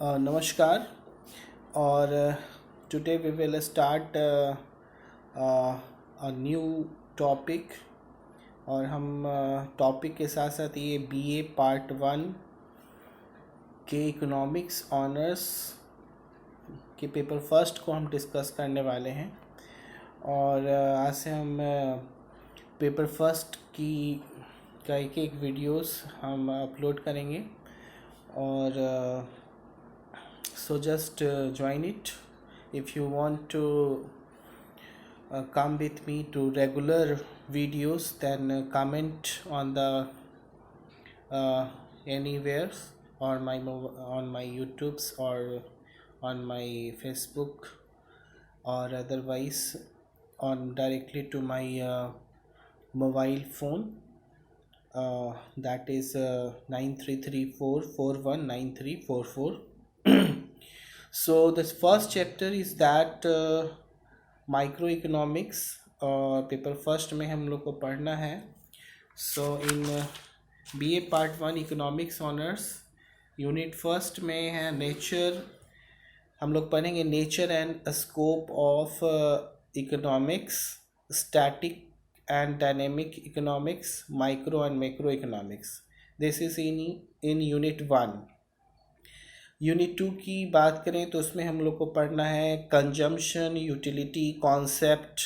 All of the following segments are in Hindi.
नमस्कार और today we will start a new topic. और हम टॉपिक के साथ साथ ये बीए पार्ट 1 के इकोनॉमिक्स ऑनर्स के पेपर फर्स्ट को हम डिस्कस करने वाले हैं। और आज से हम पेपर फर्स्ट की का एक वीडियोस हम अपलोड करेंगे। और so just join it if you want to come with me to regular videos, then comment on the anywhere on my YouTubes or on my Facebook, or otherwise on directly to my mobile phone, that is 9334419344. So this first chapter is that microeconomics, और पेपर फर्स्ट में हम लोग को पढ़ना है। So in BA part 1 economics honours unit first में है नेचर। हम लोग पढ़ेंगे nature and scope of economics, static and dynamic economics, micro and macro economics. This is in unit 1। Unit 2 की बात करें तो उसमें हम लोग को पढ़ना है consumption, utility concept,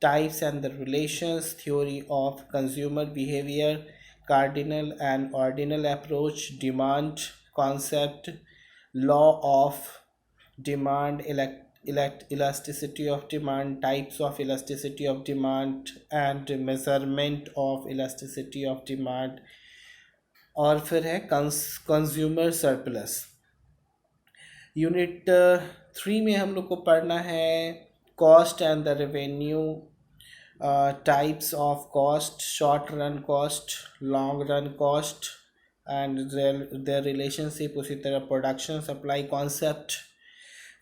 types and the relations, theory of consumer behaviour, cardinal and ordinal approach, demand concept, law of demand, elasticity of demand, types of elasticity of demand and measurement of elasticity of demand, और फिर है कंज्यूमर सरप्लस। यूनिट 3 में हम लोग को पढ़ना है cost and the revenue, types of cost, short run cost, long run cost and their relationship, उसी तरह प्रोडक्शन सप्लाई कॉन्सेप्ट।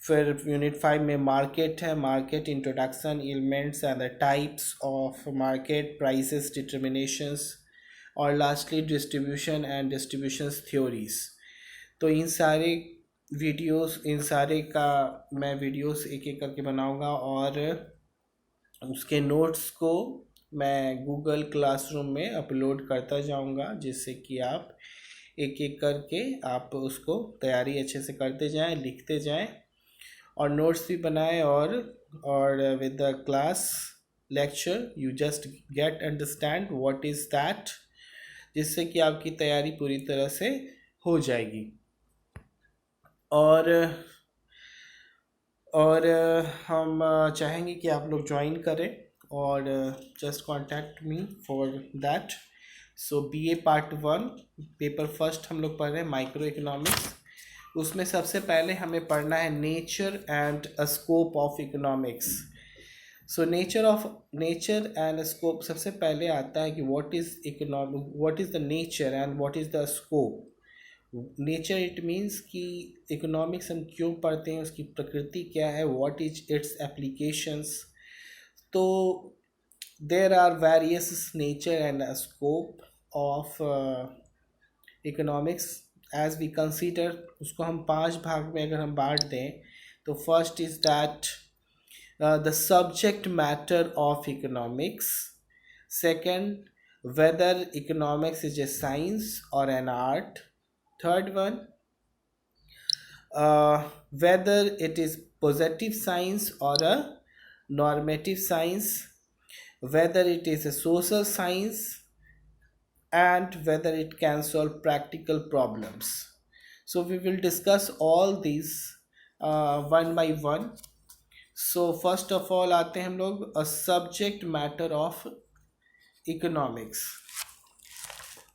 फिर यूनिट 5 में मार्केट है, market introduction, elements and the types of market, prices determinations, और lastly distribution and distributions theories. तो इन सारे का मैं वीडियोस एक एक करके बनाऊंगा, और उसके नोट्स को मैं गूगल क्लासरूम में अपलोड करता जाऊंगा, जिससे कि आप एक एक करके आप उसको तैयारी अच्छे से करते जाएं, लिखते जाएं और नोट्स भी बनाएं। और with the class lecture you just get understand what is that, जिससे कि आपकी तैयारी पूरी तरह से हो जाएगी। और हम चाहेंगे कि आप लोग ज्वाइन करें, और just contact me for that. So BA part 1 paper first हम लोग पढ़ रहे हैं माइक्रो इकोनॉमिक्स। उसमें सबसे पहले हमें पढ़ना है nature and scope of economics. So nature and scope सबसे पहले आता है कि what is the nature and what is the scope. Nature it means कि इकोनॉमिक्स हम क्यों पढ़ते हैं, उसकी प्रकृति क्या है, व्हाट इज इट्स एप्लीकेशंस। तो there are various nature and scope of economics as we consider. उसको हम 5 भाग में अगर हम बांट दें तो first is that the subject matter of economics, second whether economics is a science or an art, third one whether it is positive science or a normative science, whether it is a social science, and whether it can solve practical problems. So we will discuss all these one by one. So first of all आते हैं हम लोग a subject matter of economics.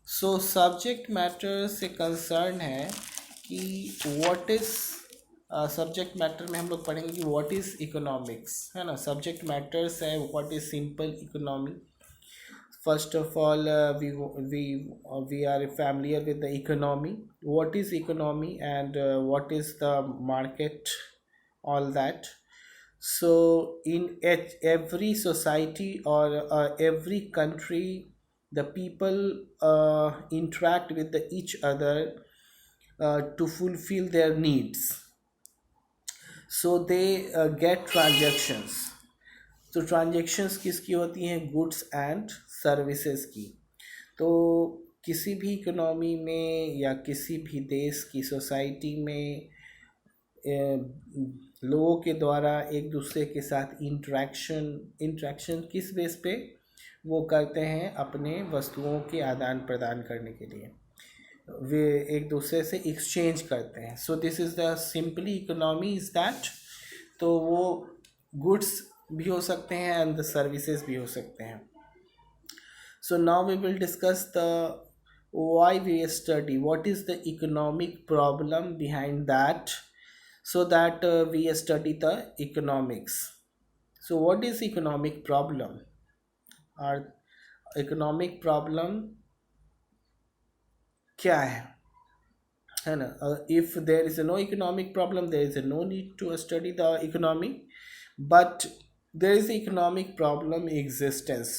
So subject matter से कंसर्न है कि व्हाट इज़ सब्जेक्ट मैटर में हम लोग पढ़ेंगे कि व्हाट इज़ इकोनॉमिक्स, है ना। सब्जेक्ट मैटर्स है what is simple economy. First of all we are familiar with the economy, what is economy and what is the market, all that. So in every society or every country, the people interact with each other to fulfill their needs. So they get transactions. तो ट्रांजेक्शन्स किसकी होती हैं? गुड्स एंड सर्विसेज की. तो किसी भी इकोनॉमी में या किसी भी देश की सोसाइटी में लोगों के द्वारा एक दूसरे के साथ इंट्रैक्शन किस बेस पे वो करते हैं? अपने वस्तुओं के आदान प्रदान करने के लिए वे एक दूसरे से एक्सचेंज करते हैं. So this is the simply economy is that. तो वो गुड्स भी हो सकते हैं एंड द सर्विसेज भी हो सकते हैं. So now we will discuss the why we study what is the economic problem behind that, so that we study the economics. So what is economic problem? Our economic problem क्या है ना? If there is no economic problem, there is no need to study the economy, but there is economic problem existence.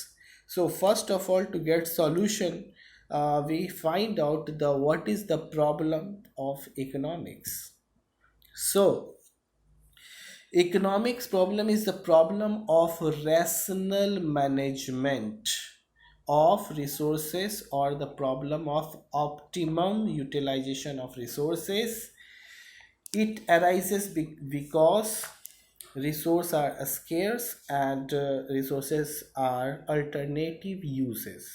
So first of all, to get solution, we find out what is the problem of economics. So economics problem is the problem of rational management of resources, or the problem of optimum utilization of resources. It arises because resources are scarce and resources are alternative uses.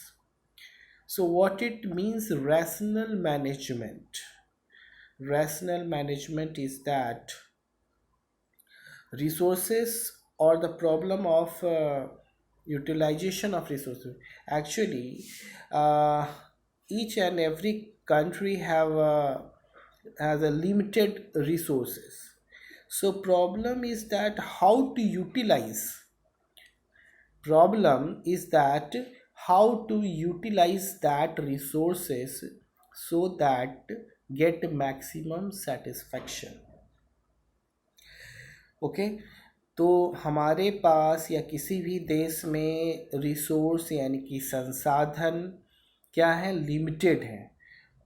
So what it means, rational management? Rational management is that resources, or the problem of utilization of resources. Actually, each and every country has a limited resources. So problem is that how to utilize. Problem is that how to utilize that resources so that get maximum satisfaction. Okay तो हमारे पास या किसी भी देश में रिसोर्स यानी कि संसाधन क्या है? लिमिटेड है.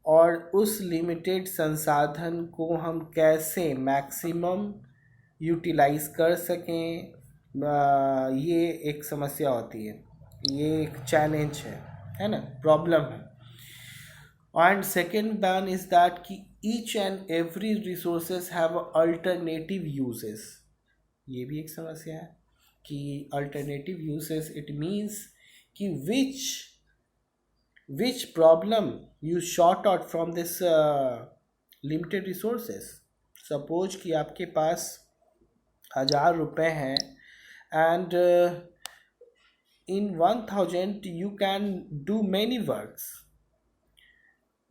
और उस लिमिटेड संसाधन को हम कैसे मैक्सिमम यूटिलाइज कर सकें, ये एक समस्या होती है, ये एक चैलेंज है ना, प्रॉब्लम है. And second one is that कि each and every resources have alternative uses. ये भी एक समस्या है कि अल्टरनेटिव यूजेस, इट मीन्स कि which problem you short out from this limited resources. Suppose कि आपके पास 1000 रुपये हैं and in 1000 you can do many works,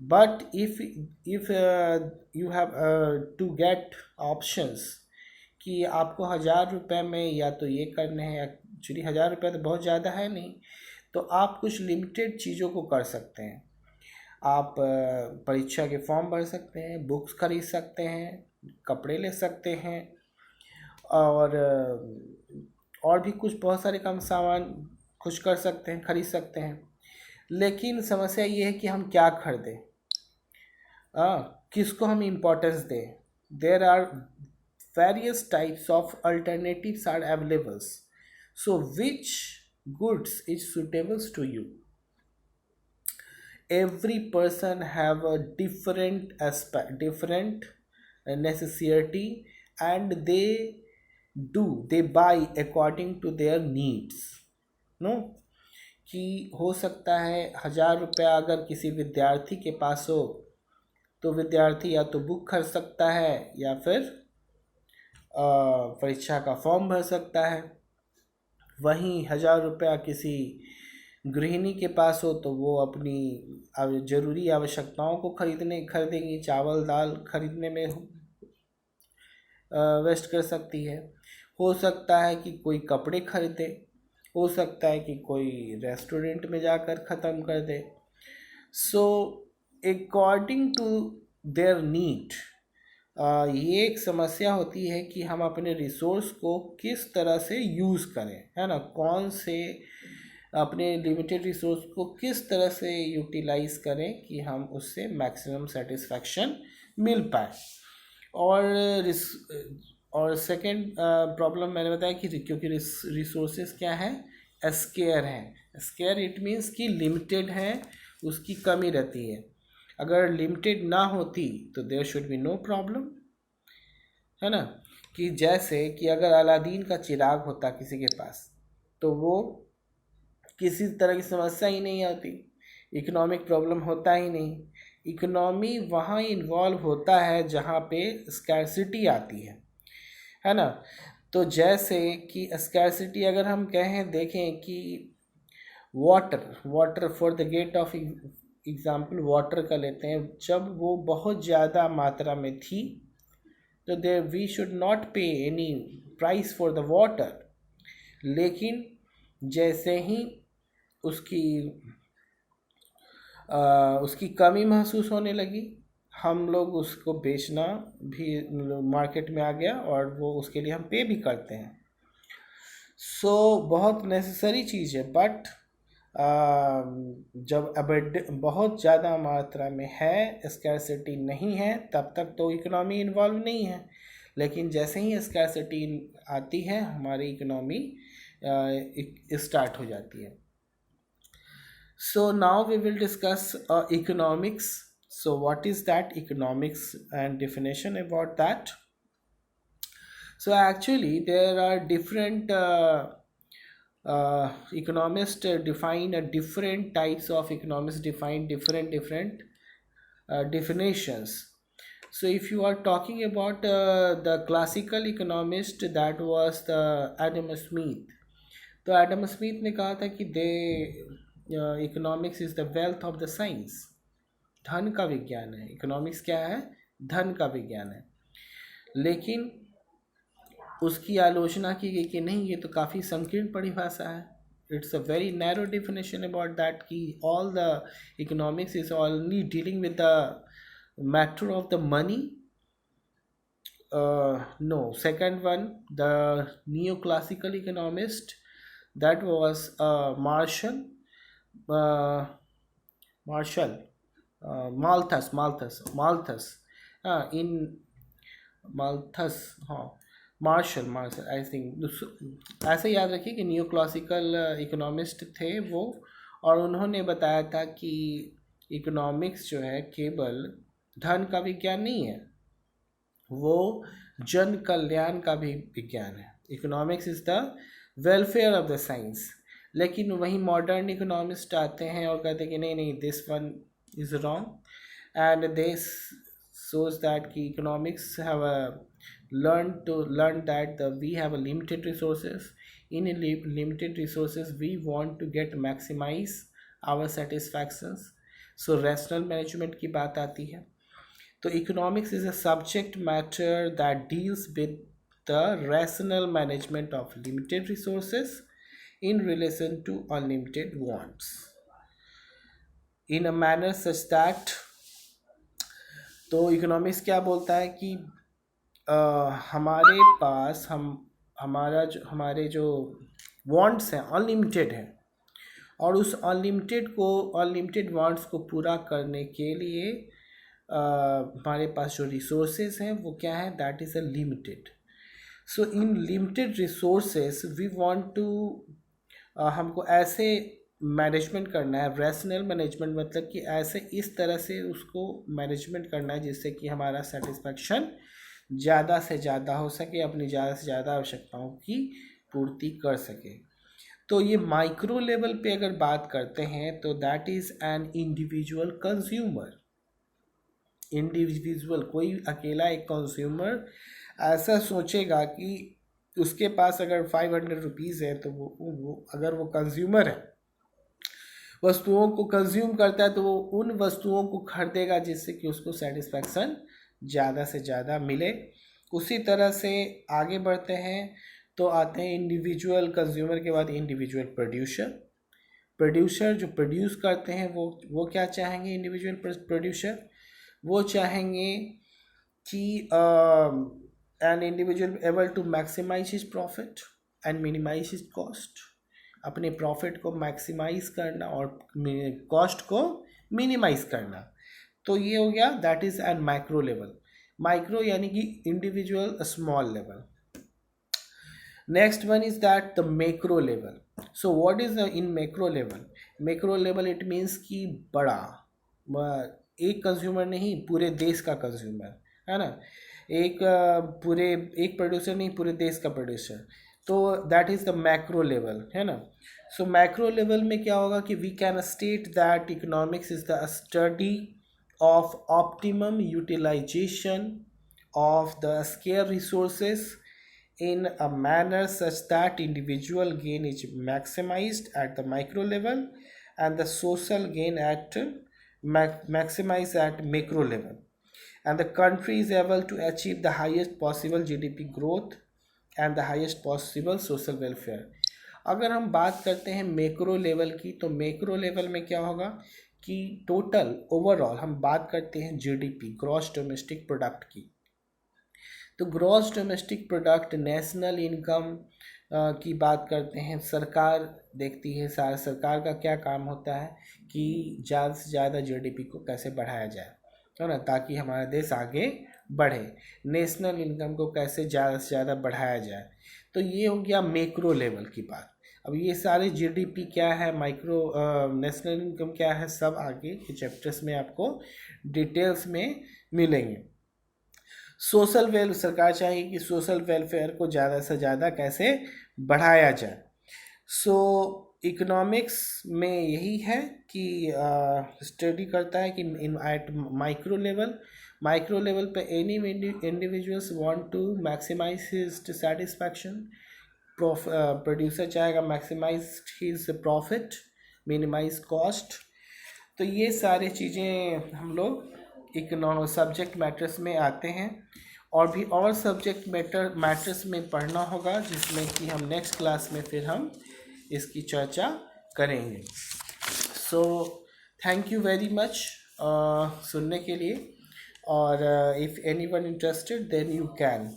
but if you have to get options कि आपको 1000 रुपये में या तो ये करने हैं, एक्चुअली 1000 रुपये तो बहुत ज़्यादा है नहीं, तो आप कुछ लिमिटेड चीज़ों को कर सकते हैं. आप परीक्षा के फॉर्म भर सकते हैं, बुक्स खरीद सकते हैं, कपड़े ले सकते हैं, और भी कुछ बहुत सारे कम सामान कुछ कर सकते हैं, खरीद सकते हैं. लेकिन समस्या ये है कि हम क्या खरीदें, किसको हम इम्पोर्टेंस दें. There are various types of alternatives are available. So which goods is suitable to you? Every person have a different aspect, different necessity, and they buy according to their needs. No, कि हो सकता है 1000 रुपया अगर किसी विद्यार्थी के पास हो तो विद्यार्थी या तो बुक खरीद सकता है या फिर परीक्षा का फॉर्म भर सकता है. वहीं 1000 रुपया किसी गृहिणी के पास हो तो वो अपनी ज़रूरी आवश्यकताओं को खरीदेंगी, चावल दाल खरीदने में वेस्ट कर सकती है. हो सकता है कि कोई कपड़े खरीदे, हो सकता है कि कोई रेस्टोरेंट में जाकर ख़त्म कर दे. So according to their need, ये एक समस्या होती है कि हम अपने रिसोर्स को किस तरह से यूज़ करें, है ना, कौन से अपने लिमिटेड रिसोर्स को किस तरह से यूटिलाइज करें कि हम उससे मैक्सिमम सेटिस्फैक्शन मिल पाए। और और सेकंड प्रॉब्लम मैंने बताया कि क्योंकि रिसोर्सेज क्या है, स्केयर हैं। स्केयर इट मीन्स कि लिमिटेड है, उसकी कमी रहती है। अगर लिमिटेड ना होती तो there should be no problem, है ना। कि जैसे कि अगर अलादीन का चिराग होता किसी के पास तो वो किसी तरह की समस्या ही नहीं आती, इकोनॉमिक प्रॉब्लम होता ही नहीं। इकोनॉमी वहाँ इन्वॉल्व होता है जहाँ पे स्कैरसिटी आती है ना। तो जैसे कि स्कैरसिटी अगर हम कहें देखें कि water for the gate of example water का लेते हैं, जब वो बहुत ज़्यादा मात्रा में थी तो देयर वी शुड नॉट पे any price for the water. लेकिन जैसे ही उसकी उसकी कमी महसूस होने लगी, हम लोग उसको बेचना भी मार्केट में आ गया और वो उसके लिए हम पे भी करते हैं। सो बहुत नेसेसरी चीज़ है, बट जब बहुत ज़्यादा मात्रा में है, स्कैरसिटी नहीं है, तब तक तो इकोनॉमी इन्वॉल्व नहीं है। लेकिन जैसे ही स्कैरसिटी आती है हमारी इकोनॉमी स्टार्ट हो जाती है। So now we will discuss economics. So what is that economics and definition about that? So actually there are different economists define different types of economists define different definitions. So if you are talking about the classical economist, that was the Adam Smith. तो एडम स्मिथ ने कहा था कि the economics is the wealth of the science, धन का विज्ञान है। इकोनॉमिक्स क्या है? धन का विज्ञान है। लेकिन उसकी आलोचना की गई कि नहीं, ये तो काफ़ी संकीर्ण परिभाषा है। It's a very narrow definition about that कि all the economics is only dealing with the matter of the money. No, second one, the neoclassical economist, that was Marshall Malthus in Malthus, हाँ, मार्शल आई थिंक, ऐसे याद रखिए कि न्यू क्लासिकल इकोनॉमिस्ट थे वो, और उन्होंने बताया था कि इकोनॉमिक्स जो है केवल धन का विज्ञान नहीं है, वो जन कल्याण का भी विज्ञान है। Economics is the welfare of the science. लेकिन वही मॉडर्न इकोनॉमिस्ट आते हैं और कहते हैं कि नहीं, this one is wrong, and this shows that ki economics have learned that we have a limited resources. In limited resources we want to get maximize our satisfactions, so rational management की बात आती है। तो economics is a subject matter that deals with the rational management of limited resources in relation to unlimited wants in a manner such that, तो इकोनॉमिक्स क्या बोलता है कि हमारे पास हमारे जो वांट्स हैं अनलिमिटेड हैं, और उस अनलिमिटेड वांट्स को पूरा करने के लिए हमारे पास जो रिसोर्सेज हैं वो क्या है, that is a limited. So in limited resources we want to, हमको ऐसे मैनेजमेंट करना है, रैशनल मैनेजमेंट, मतलब कि ऐसे इस तरह से उसको मैनेजमेंट करना है जिससे कि हमारा सेटिस्फैक्शन ज़्यादा से ज़्यादा हो सके, अपनी ज़्यादा से ज़्यादा आवश्यकताओं की पूर्ति कर सके। तो ये माइक्रो लेवल पे अगर बात करते हैं तो that is an individual consumer. Individual, कोई अकेला एक कंज्यूमर ऐसा सोचेगा कि उसके पास अगर 500 रुपीज़ है तो वो अगर वो कंज्यूमर है, वस्तुओं को कंज्यूम करता है, तो वो उन वस्तुओं को खरीदेगा जिससे कि उसको सेटिस्फैक्शन ज़्यादा से ज़्यादा मिले। उसी तरह से आगे बढ़ते हैं तो आते हैं इंडिविजुअल कंज्यूमर के बाद इंडिविजुअल प्रोड्यूसर जो प्रोड्यूस करते हैं वो क्या चाहेंगे, इंडिविजुअल प्रोड्यूसर वो चाहेंगे कि an individual able to maximise his profit and minimise his cost, अपने प्रॉफिट को मैक्सिमाइज करना और कॉस्ट को मिनिमाइज करना। तो ये हो गया, that is eight micro level. Micro यानी कि individual small level. Next one is that the macro level. So what is in macro level? Macro level it means कि बड़ा, एक कंज्यूमर नहीं, पूरे देश का कंज्यूमर, है ना, एक पूरे एक प्रोड्यूसर नहीं, पूरे देश का प्रोड्यूसर। तो that is the macro level, है ना। सो मैक्रो लेवल में क्या होगा कि we can state that economics is the study of optimum utilization of the scarce resources in a manner such that individual gain is maximized at the micro level and the social gain at maximized at macro level, and the country is able to achieve the highest possible GDP growth and the highest possible social welfare. अगर हम बात करते हैं मैक्रो लेवल की, तो मैक्रो लेवल में क्या होगा कि टोटल ओवरऑल हम बात करते हैं जीडीपी, ग्रॉस डोमेस्टिक प्रोडक्ट की। तो gross domestic product, national income की बात करते हैं, सरकार देखती है, सरकार का क्या काम होता है कि ज़्यादा से ज़्यादा जीडीपी को कैसे बढ़ाया जाए, है ना, ताकि हमारा देश आगे बढ़े। नेशनल इनकम को कैसे ज़्यादा से ज़्यादा बढ़ाया जाए। तो ये हो गया मैक्रो लेवल की बात। अब ये सारे जीडीपी क्या है, माइक्रो नेशनल इनकम क्या है, सब आगे के चैप्टर्स में आपको डिटेल्स में मिलेंगे। सोशल वेल, सरकार चाहिए कि सोशल वेलफेयर को ज़्यादा से ज़्यादा कैसे बढ़ाया जाए। सो इकोनॉमिक्स में यही है कि स्टडी करता है कि इन एट माइक्रो लेवल पे any individuals want to maximise his satisfaction. Producer चाहेगा maximise his profit, minimise cost. तो ये सारी चीज़ें हम लोग इकोनॉमिक सब्जेक्ट मैटर्स में आते हैं, और भी और सब्जेक्ट मैटर्स में पढ़ना होगा, जिसमें कि हम नेक्स्ट क्लास में फिर हम इसकी चर्चा करेंगे। So thank you very much सुनने के लिए, और if anyone interested then you can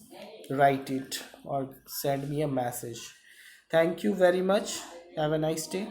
write it or send me a message. Thank you very much. Have a nice day.